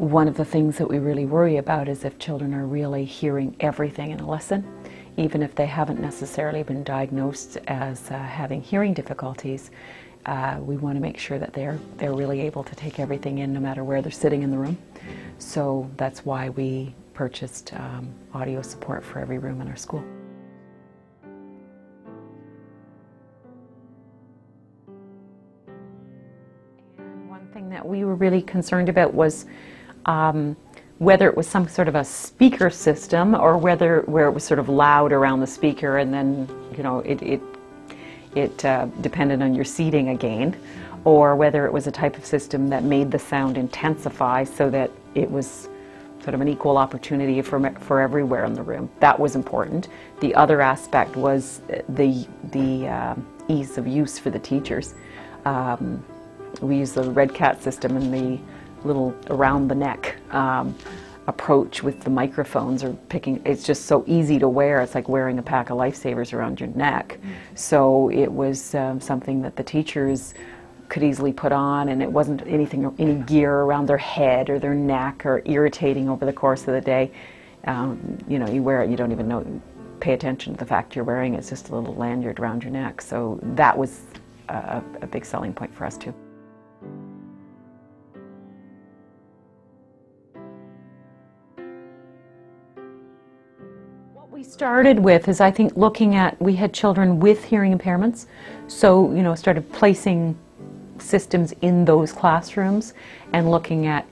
One of the things that we really worry about is if children are really hearing everything in a lesson, even if they haven't necessarily been diagnosed as having hearing difficulties. We want to make sure that they're really able to take everything in no matter where they're sitting in the room. So that's why we purchased audio support for every room in our school. And one thing that we were really concerned about was whether it was some sort of a speaker system or where it was sort of loud around the speaker, and then it depended on your seating again, or whether it was a type of system that made the sound intensify so that it was sort of an equal opportunity for everywhere in the room. That was important. The other aspect was the ease of use for the teachers. We use the Red Cat system and the little around the neck approach with the microphones, or picking. It's just so easy to wear. It's like wearing a pack of lifesavers around your neck. So it was something that the teachers could easily put on, and it wasn't any gear around their head or their neck or irritating over the course of the day. You wear it, you don't even pay attention to the fact you're wearing it. It's just a little lanyard around your neck. So that was a big selling point for us too. What we started with is, I think, looking at, we had children with hearing impairments, so started placing systems in those classrooms and looking at,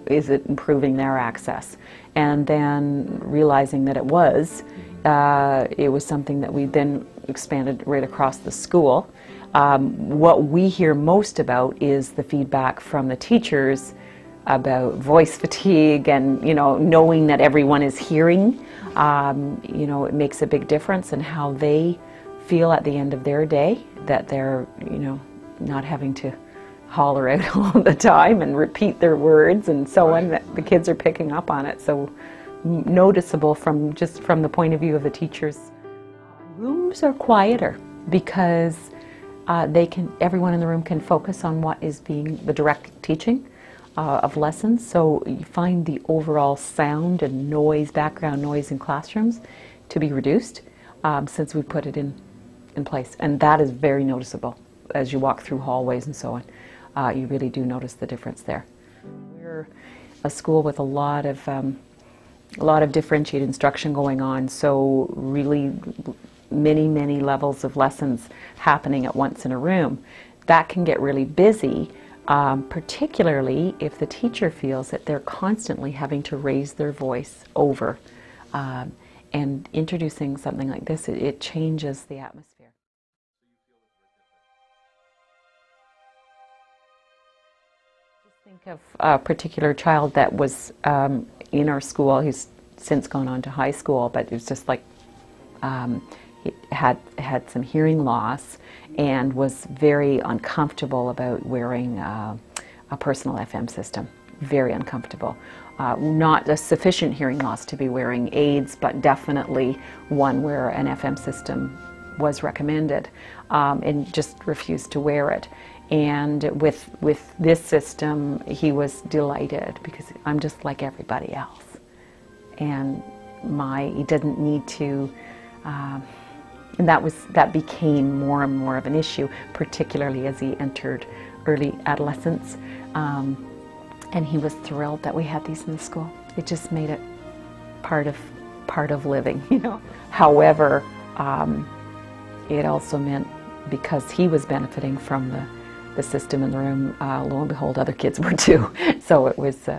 is it improving their access? And then realizing that it was something that we then expanded right across the school. What we hear most about is the feedback from the teachers about voice fatigue and, knowing that everyone is hearing. It makes a big difference in how they feel at the end of their day, that they're, not having to holler out all the time and repeat their words and so on, that the kids are picking up on it. So noticeable from the point of view of the teachers. Rooms are quieter because everyone in the room can focus on what is being the direct teaching of lessons. So you find the overall sound and noise, background noise in classrooms to be reduced since we put it in place. And that is very noticeable as you walk through hallways and so on. You really do notice the difference there. We're a school with a lot of differentiated instruction going on, so really many levels of lessons happening at once in a room. That can get really busy, particularly if the teacher feels that they're constantly having to raise their voice over. And introducing something like this, it changes the atmosphere. Think of a particular child that was in our school. He's since gone on to high school, but it was just like he had some hearing loss and was very uncomfortable about wearing a personal FM system. Very uncomfortable. Not a sufficient hearing loss to be wearing aids, but definitely one where an FM system was recommended, and just refused to wear it. And with this system, he was delighted because I'm just like everybody else. And he didn't need to, and that became more and more of an issue, particularly as he entered early adolescence. And he was thrilled that we had these in the school. It just made it part of living, However, it also meant, because he was benefiting from the system in the room, lo and behold, other kids were too. So it was